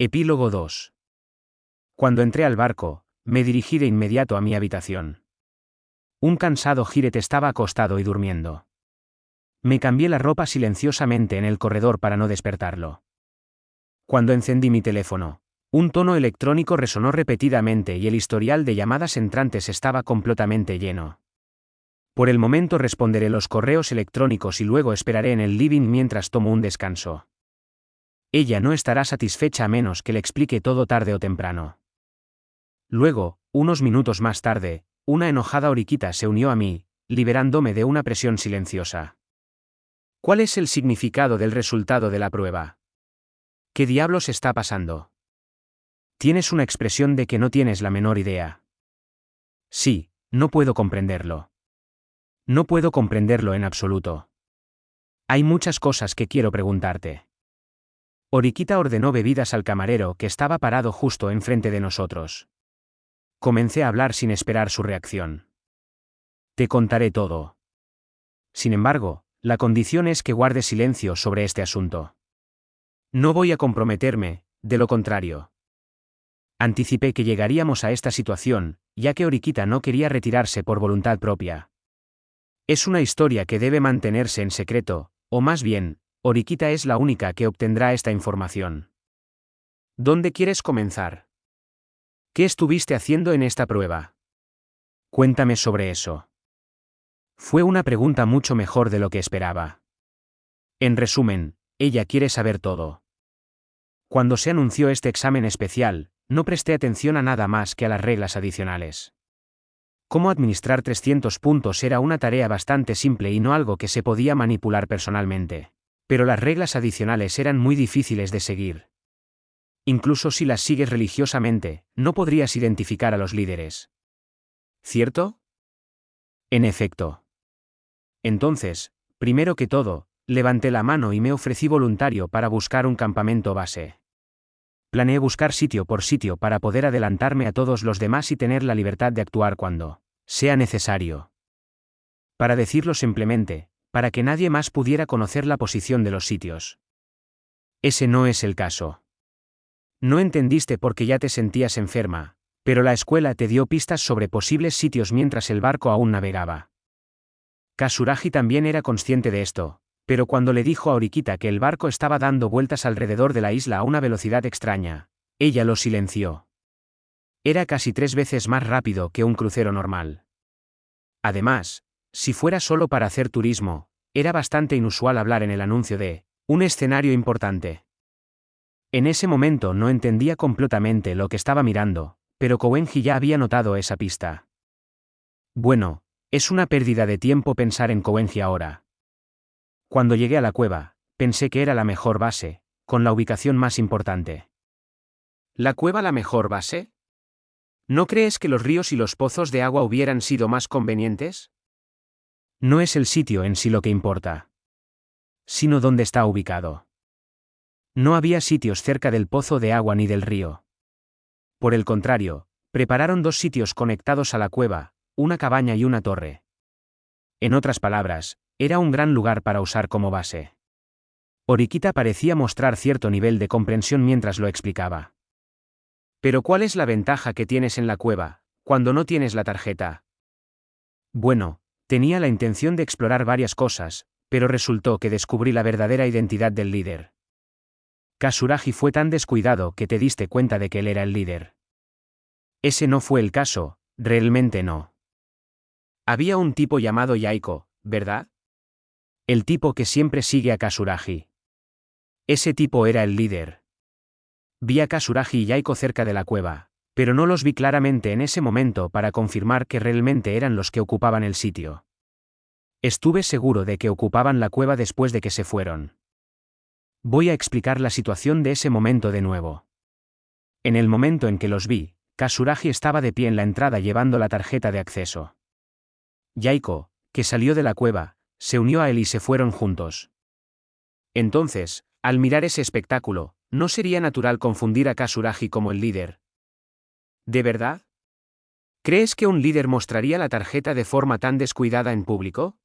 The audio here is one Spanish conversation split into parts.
Epílogo 2. Cuando entré al barco, me dirigí de inmediato a mi habitación. Un cansado Giret estaba acostado y durmiendo. Me cambié la ropa silenciosamente en el corredor para no despertarlo. Cuando encendí mi teléfono, un tono electrónico resonó repetidamente y el historial de llamadas entrantes estaba completamente lleno. Por el momento responderé los correos electrónicos y luego esperaré en el living mientras tomo un descanso. Ella no estará satisfecha a menos que le explique todo tarde o temprano. Luego, unos minutos más tarde, una enojada Oriquita se unió a mí, liberándome de una presión silenciosa. ¿Cuál es el significado del resultado de la prueba? ¿Qué diablos está pasando? Tienes una expresión de que no tienes la menor idea. Sí, no puedo comprenderlo. No puedo comprenderlo en absoluto. Hay muchas cosas que quiero preguntarte. Oriquita ordenó bebidas al camarero que estaba parado justo enfrente de nosotros. Comencé a hablar sin esperar su reacción. Te contaré todo. Sin embargo, la condición es que guardes silencio sobre este asunto. No voy a comprometerme, de lo contrario. Anticipé que llegaríamos a esta situación, ya que Oriquita no quería retirarse por voluntad propia. Es una historia que debe mantenerse en secreto, o más bien, Oriquita es la única que obtendrá esta información. ¿Dónde quieres comenzar? ¿Qué estuviste haciendo en esta prueba? Cuéntame sobre eso. Fue una pregunta mucho mejor de lo que esperaba. En resumen, ella quiere saber todo. Cuando se anunció este examen especial, no presté atención a nada más que a las reglas adicionales. Cómo administrar 300 puntos era una tarea bastante simple y no algo que se podía manipular personalmente. Pero las reglas adicionales eran muy difíciles de seguir. Incluso si las sigues religiosamente, no podrías identificar a los líderes. ¿Cierto? En efecto. Entonces, primero que todo, levanté la mano y me ofrecí voluntario para buscar un campamento base. Planeé buscar sitio por sitio para poder adelantarme a todos los demás y tener la libertad de actuar cuando sea necesario. Para decirlo simplemente, para que nadie más pudiera conocer la posición de los sitios. Ese no es el caso. No entendiste porque ya te sentías enferma, pero la escuela te dio pistas sobre posibles sitios mientras el barco aún navegaba. Kasuragi también era consciente de esto, pero cuando le dijo a Oriquita que el barco estaba dando vueltas alrededor de la isla a una velocidad extraña, ella lo silenció. Era casi 3 veces más rápido que un crucero normal. Además, si fuera solo para hacer turismo, era bastante inusual hablar en el anuncio de un escenario importante. En ese momento no entendía completamente lo que estaba mirando, pero Kowenji ya había notado esa pista. Bueno, es una pérdida de tiempo pensar en Kowenji ahora. Cuando llegué a la cueva, pensé que era la mejor base, con la ubicación más importante. ¿La cueva la mejor base? ¿No crees que los ríos y los pozos de agua hubieran sido más convenientes? No es el sitio en sí lo que importa, sino dónde está ubicado. No había sitios cerca del pozo de agua ni del río. Por el contrario, prepararon 2 sitios conectados a la cueva, una cabaña y una torre. En otras palabras, era un gran lugar para usar como base. Oriquita parecía mostrar cierto nivel de comprensión mientras lo explicaba. Pero ¿cuál es la ventaja que tienes en la cueva, cuando no tienes la tarjeta? Bueno, tenía la intención de explorar varias cosas, pero resultó que descubrí la verdadera identidad del líder. Kasuragi fue tan descuidado que te diste cuenta de que él era el líder. Ese no fue el caso, realmente no. Había un tipo llamado Yaiko, ¿verdad? El tipo que siempre sigue a Kasuragi. Ese tipo era el líder. Vi a Kasuragi y Yaiko cerca de la cueva, pero no los vi claramente en ese momento para confirmar que realmente eran los que ocupaban el sitio. Estuve seguro de que ocupaban la cueva después de que se fueron. Voy a explicar la situación de ese momento de nuevo. En el momento en que los vi, Kasuragi estaba de pie en la entrada llevando la tarjeta de acceso. Yaiko, que salió de la cueva, se unió a él y se fueron juntos. Entonces, al mirar ese espectáculo, ¿no sería natural confundir a Kasuragi como el líder? ¿De verdad? ¿Crees que un líder mostraría la tarjeta de forma tan descuidada en público?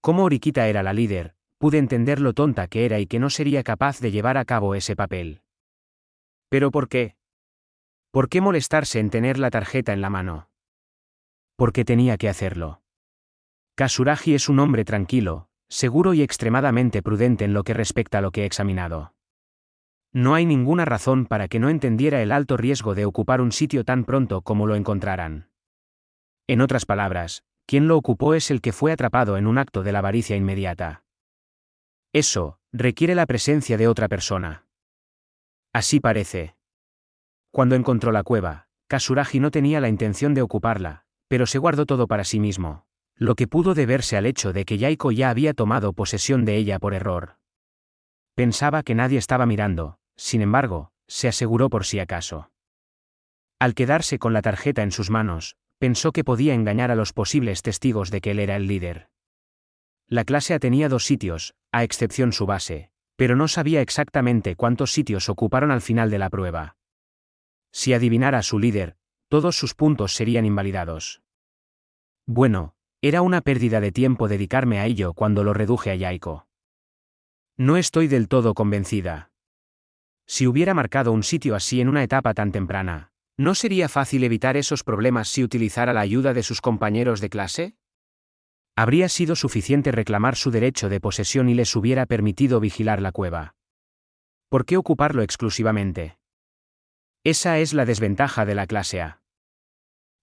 Como Oriquita era la líder, pude entender lo tonta que era y que no sería capaz de llevar a cabo ese papel. ¿Pero por qué? ¿Por qué molestarse en tener la tarjeta en la mano? Porque tenía que hacerlo. Kasuragi es un hombre tranquilo, seguro y extremadamente prudente en lo que respecta a lo que he examinado. No hay ninguna razón para que no entendiera el alto riesgo de ocupar un sitio tan pronto como lo encontraran. En otras palabras, quien lo ocupó es el que fue atrapado en un acto de la avaricia inmediata. Eso requiere la presencia de otra persona. Así parece. Cuando encontró la cueva, Kasuragi no tenía la intención de ocuparla, pero se guardó todo para sí mismo, lo que pudo deberse al hecho de que Yaiko ya había tomado posesión de ella por error. Pensaba que nadie estaba mirando, sin embargo, se aseguró por si acaso. Al quedarse con la tarjeta en sus manos, pensó que podía engañar a los posibles testigos de que él era el líder. La clase A tenía 2 sitios, a excepción su base, pero no sabía exactamente cuántos sitios ocuparon al final de la prueba. Si adivinara a su líder, todos sus puntos serían invalidados. Bueno, era una pérdida de tiempo dedicarme a ello cuando lo reduje a Yaiko. No estoy del todo convencida. Si hubiera marcado un sitio así en una etapa tan temprana, ¿no sería fácil evitar esos problemas si utilizara la ayuda de sus compañeros de clase? Habría sido suficiente reclamar su derecho de posesión y les hubiera permitido vigilar la cueva. ¿Por qué ocuparlo exclusivamente? Esa es la desventaja de la clase A.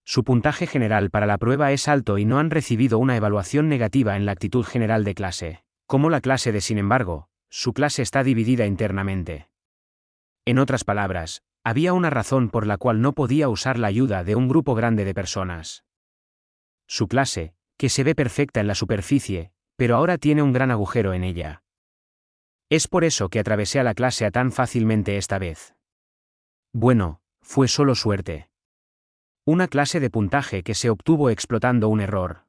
Su puntaje general para la prueba es alto y no han recibido una evaluación negativa en la actitud general de clase. Como la clase D, sin embargo, su clase está dividida internamente. En otras palabras, había una razón por la cual no podía usar la ayuda de un grupo grande de personas. Su clase, que se ve perfecta en la superficie, pero ahora tiene un gran agujero en ella. Es por eso que atravesé a la clase A tan fácilmente esta vez. Bueno, fue solo suerte. Una clase de puntaje que se obtuvo explotando un error.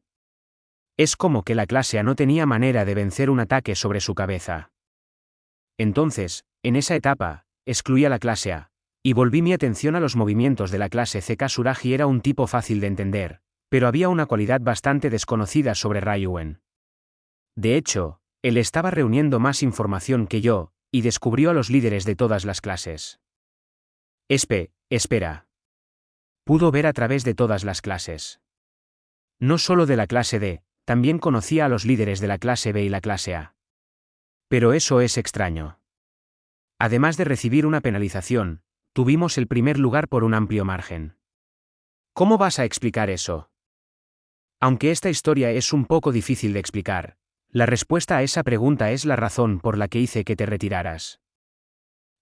Es como que la clase A no tenía manera de vencer un ataque sobre su cabeza. Entonces, en esa etapa, excluí a la clase A, y volví mi atención a los movimientos de la clase C. Kasuragi era un tipo fácil de entender, pero había una cualidad bastante desconocida sobre Ryuen. De hecho, él estaba reuniendo más información que yo, y descubrió a los líderes de todas las clases. Espera. Pudo ver a través de todas las clases. No solo de la clase D, también conocía a los líderes de la clase B y la clase A. Pero eso es extraño. Además de recibir una penalización, tuvimos el primer lugar por un amplio margen. ¿Cómo vas a explicar eso? Aunque esta historia es un poco difícil de explicar, la respuesta a esa pregunta es la razón por la que hice que te retiraras.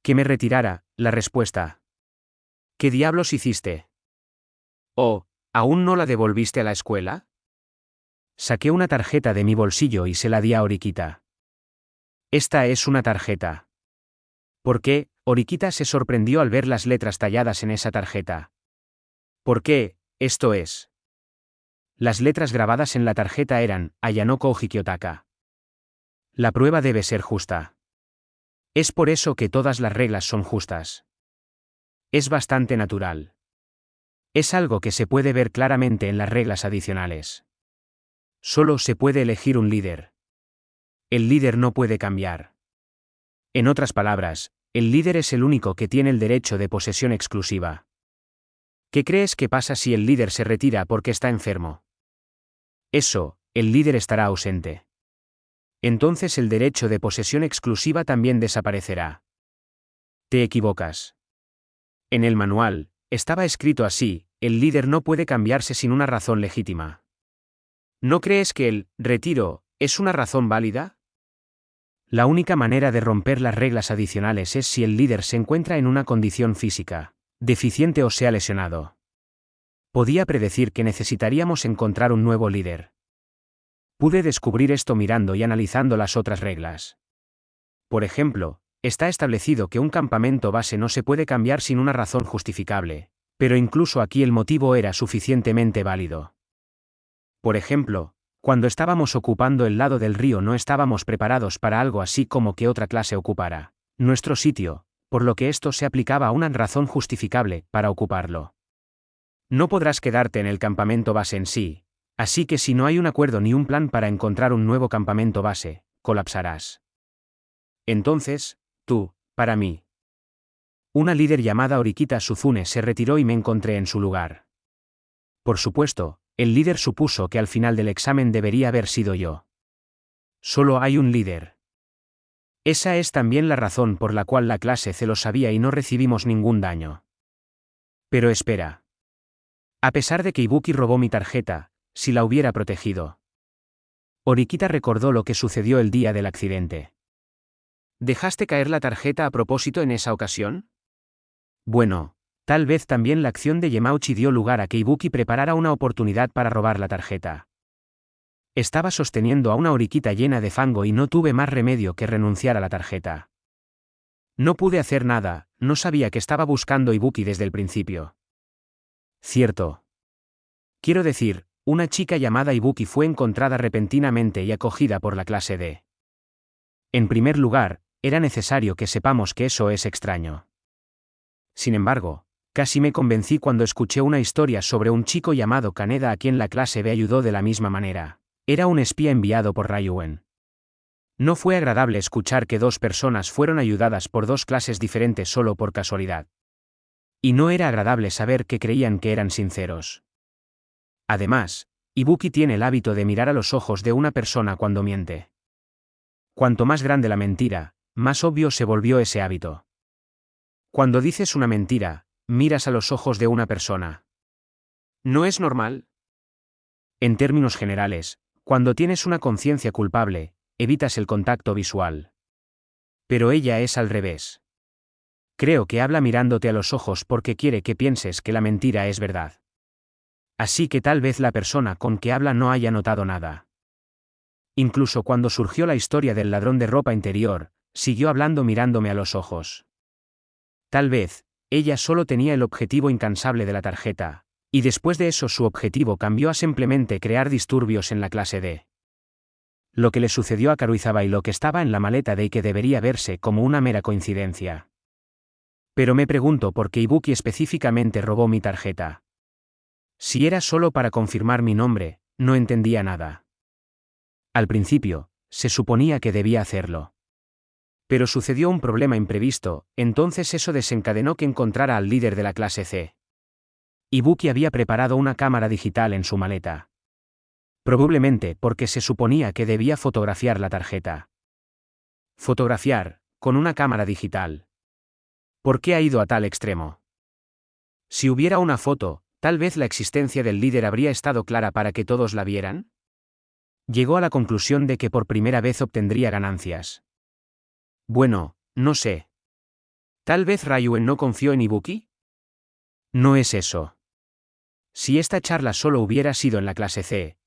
¿Que me retirara? La respuesta. ¿Qué diablos hiciste? Oh, ¿aún no la devolviste a la escuela? Saqué una tarjeta de mi bolsillo y se la di a Orikita. Esta es una tarjeta. ¿Por qué? Orikita se sorprendió al ver las letras talladas en esa tarjeta. ¿Por qué? Esto es. Las letras grabadas en la tarjeta eran Ayanoko Hikyotaka. La prueba debe ser justa. Es por eso que todas las reglas son justas. Es bastante natural. Es algo que se puede ver claramente en las reglas adicionales. Solo se puede elegir un líder. El líder no puede cambiar. En otras palabras, el líder es el único que tiene el derecho de posesión exclusiva. ¿Qué crees que pasa si el líder se retira porque está enfermo? Eso, el líder estará ausente. Entonces el derecho de posesión exclusiva también desaparecerá. Te equivocas. En el manual, estaba escrito así: el líder no puede cambiarse sin una razón legítima. ¿No crees que el retiro es una razón válida? La única manera de romper las reglas adicionales es si el líder se encuentra en una condición física deficiente o sea lesionado. Podía predecir que necesitaríamos encontrar un nuevo líder. Pude descubrir esto mirando y analizando las otras reglas. Por ejemplo, está establecido que un campamento base no se puede cambiar sin una razón justificable, pero incluso aquí el motivo era suficientemente válido. Por ejemplo, cuando estábamos ocupando el lado del río no estábamos preparados para algo así como que otra clase ocupara nuestro sitio, por lo que esto se aplicaba a una razón justificable para ocuparlo. No podrás quedarte en el campamento base en sí, así que si no hay un acuerdo ni un plan para encontrar un nuevo campamento base, colapsarás. Entonces, tú, para mí. Una líder llamada Orikita Suzune se retiró y me encontré en su lugar. Por supuesto, el líder supuso que al final del examen debería haber sido yo. Solo hay un líder. Esa es también la razón por la cual la clase C lo sabía y no recibimos ningún daño. Pero espera. A pesar de que Ibuki robó mi tarjeta, si la hubiera protegido. Orikita recordó lo que sucedió el día del accidente. ¿Dejaste caer la tarjeta a propósito en esa ocasión? Bueno, tal vez también la acción de Yamauchi dio lugar a que Ibuki preparara una oportunidad para robar la tarjeta. Estaba sosteniendo a una Orikita llena de fango y no tuve más remedio que renunciar a la tarjeta. No pude hacer nada, no sabía que estaba buscando Ibuki desde el principio. Cierto. Quiero decir, una chica llamada Ibuki fue encontrada repentinamente y acogida por la clase D. En primer lugar, era necesario que sepamos que eso es extraño. Sin embargo, casi me convencí cuando escuché una historia sobre un chico llamado Kaneda a quien la clase B ayudó de la misma manera. Era un espía enviado por Ryuen. No fue agradable escuchar que dos personas fueron ayudadas por dos clases diferentes solo por casualidad. Y no era agradable saber que creían que eran sinceros. Además, Ibuki tiene el hábito de mirar a los ojos de una persona cuando miente. Cuanto más grande la mentira, más obvio se volvió ese hábito. Cuando dices una mentira, miras a los ojos de una persona. ¿No es normal? En términos generales, cuando tienes una conciencia culpable, evitas el contacto visual. Pero ella es al revés. Creo que habla mirándote a los ojos porque quiere que pienses que la mentira es verdad. Así que tal vez la persona con que habla no haya notado nada. Incluso cuando surgió la historia del ladrón de ropa interior, siguió hablando mirándome a los ojos. Tal vez, ella solo tenía el objetivo incansable de la tarjeta, y después de eso su objetivo cambió a simplemente crear disturbios en la clase D. Lo que le sucedió a Karuizawa y lo que estaba en la maleta de Ike debería verse como una mera coincidencia. Pero me pregunto por qué Ibuki específicamente robó mi tarjeta. Si era solo para confirmar mi nombre, no entendía nada. Al principio, se suponía que debía hacerlo. Pero sucedió un problema imprevisto, entonces eso desencadenó que encontrara al líder de la clase C. Ibuki había preparado una cámara digital en su maleta. Probablemente porque se suponía que debía fotografiar la tarjeta. Fotografiar, con una cámara digital. ¿Por qué ha ido a tal extremo? Si hubiera una foto, tal vez la existencia del líder habría estado clara para que todos la vieran. Llegó a la conclusión de que por primera vez obtendría ganancias. Bueno, no sé. ¿Tal vez Ryuen no confió en Ibuki? No es eso. Si esta charla solo hubiera sido en la clase C,